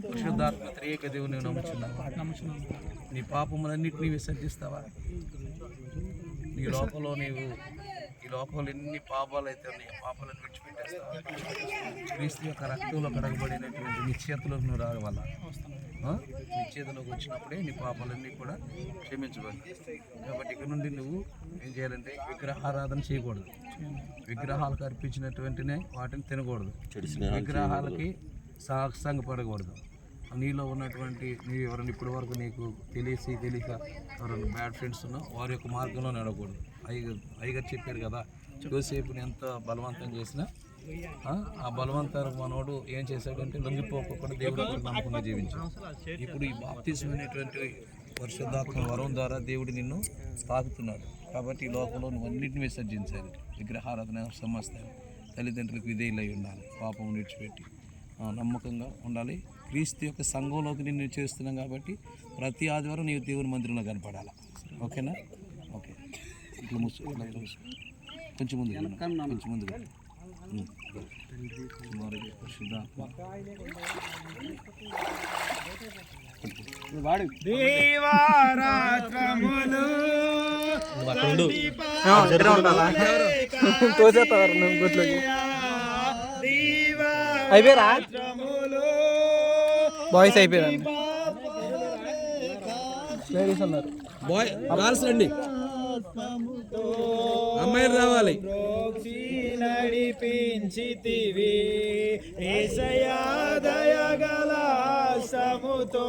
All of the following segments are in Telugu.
పరిశుద్ధాత్మ త్రియేక దేవుని నమ్ముచున్నాను. నీ పాపములన్నింటినీ విసర్జిస్తావా? నీ లోపంలో ఈ లోపంలో ఎన్ని పాపాలు అయితే ఉన్నాయి, పాపాలను విడిచిపెట్టేస్తావా? క్రీస్తు యొక్క రక్తంలో కడగబడినటువంటి నిశ్చేతలోకి నువ్వు రావాలా? నిశ్చేతలోకి వచ్చినప్పుడే నీ పాపాలన్నీ కూడా క్షమించబడతాయి. కాబట్టి ఇక్కడ నుండి నువ్వు ఏం చేయాలంటే విగ్రహారాధన చేయకూడదు. విగ్రహాలకు అర్పించినటువంటినే వాటిని తినకూడదు. విగ్రహాలకి సాంగపడకూడదు. నీలో ఉన్నటువంటి ఎవరైనా ఇప్పటి వరకు నీకు తెలియక ఎవరైనా బ్యాడ్ ఫ్రెండ్స్ ఉన్నా వారి యొక్క మార్గంలో నడవకూడదు. అయ్యగారు చెప్పారు కదా, యోసేపుని ఎంత బలవంతం చేసినా ఆ బలవంతానికి మనోడు ఏం చేశాడంటే లొంగిపోకుండా దేవుడు నమ్మకంగా జీవించాడు. ఇప్పుడు ఈ బాప్తిసమైనటువంటి పరిశుద్ధాత్మ వరం ద్వారా దేవుడు నిన్ను తాకుతున్నాడు. కాబట్టి ఈ లోకంలో నువ్వు అన్నింటిని విసర్జించాలి. విగ్రహారాధన సమస్తాను. తల్లిదండ్రులకు విధేయులై ఉండాలి. పాపం విడిచిపెట్టి నమ్మకంగా ఉండాలి. క్రీస్తు యొక్క సంఘంలోకి నిన్ను చేస్తున్నాం కాబట్టి ప్రతి ఆదివారం నీవు దేవుని మందిరంలో కనపడాలి. ఓకేనా? ఓకే. ఇట్లా కొంచెం ముందుగా అయిపోయారా బాయ్స్? అయిపోయారా? లేడీస్ అన్నారు. గర్ల్స్ రండి, అమ్మాయిలు రావాలి. నడిపించితివి యేసయ్యా దయగల సముతో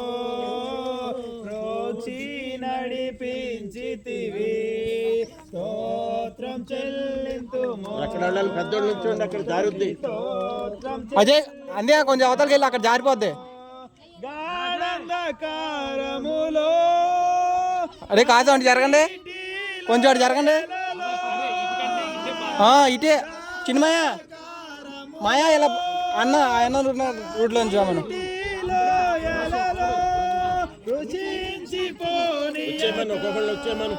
ప్రోక్షి నడిపించితివి స్తోత్రం చెల్లింతుము. పెద్దోళ్ళు నుంచి అక్కడ జారుద్ది. అజయ్ అందే కొంచెం అవతలకి వెళ్ళి అక్కడ జారిపోద్ది. గాఢంధకారములో అదే కాదు అంటే జరగండి, కొంచెం అటు జరగండి. ఇటే చిన్నమాయ మాయా ఇలా ఆయన రూట్లో నుంచి మనం వచ్చేమని ఒక్కొక్కళ్ళు వచ్చేమని